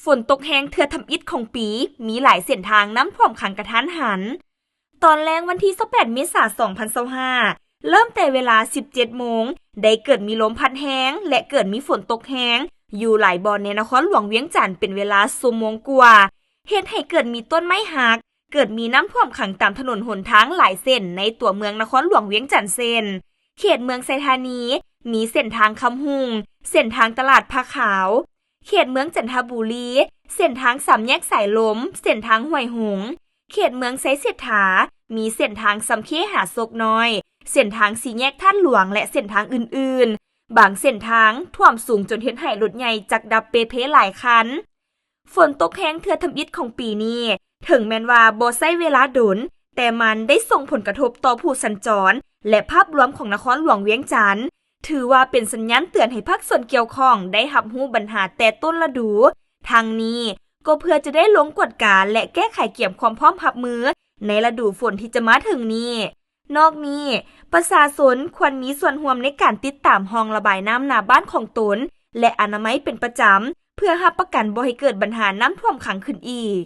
ฝนตกแห้งเทื่อทำอิฐของปีมีหลายเส้นทางน้ำท่วมขังกระทันหันตอนแรงวันที่28เมษายน2025เริ่มแต่เวลา 17 โมงได้เกิดมีลมพัดแห้งและเกิดมีฝนตกแห้งอยู่หลายบ่อนในนครหลวงเวียงจันทน์เป็นเวลาชั่วโมงกว่าเฮ็ดให้เกิดมีต้นไม้หักเกิดมีน้ำท่วมขังตามถนนหนทางหลายเส้นในตัวเมืองนครหลวงเวียงจันทน์เส้นเขตเมืองไซธานีมีเส้นทางคำหุงเส้นทางตลาดผ้าขาวเขตเมืองจันทบุรีเส้นทางสามแยกสายลมเส้นทางห้วยหงเขตเมืองไซเสถามีเส้นทางสำเคหาโศกน้อยเส้นทางสี่แยกท่านหลวงและเส้นทางอื่นๆบางเส้นทางท่วมสูงจนเฮ็ดให้รถใหญ่จักดับเปเพหลายคันฝนตกแห้งเทื่อทำอิฐของปีนี้ถึงแม้นว่าบ่ใช้เวลาดนแต่มันได้ส่งผลกระทบต่อผู้สัญจรและภาพรวมของนครหลวงเวียงจันทน์ถือว่าเป็นสัญญาณเตือนให้ภาคส่วนเกี่ยวข้องได้รับรู้ปัญหาแต่ต้นฤดูทางนี้ก็เพื่อจะได้ลงกฎการและแก้ไขเกี่ยมความพร้อมรับมือในฤดูฝนที่จะมาถึงนี้นอกนี้ประชาชนควรมีส่วนร่วมในการติดตามห้องระบายน้ำหน้าบ้านของตนและอนามัยเป็นประจำเพื่อรับประกันบ่ให้เกิดปัญหาน้ำท่วมขังขึ้นอีก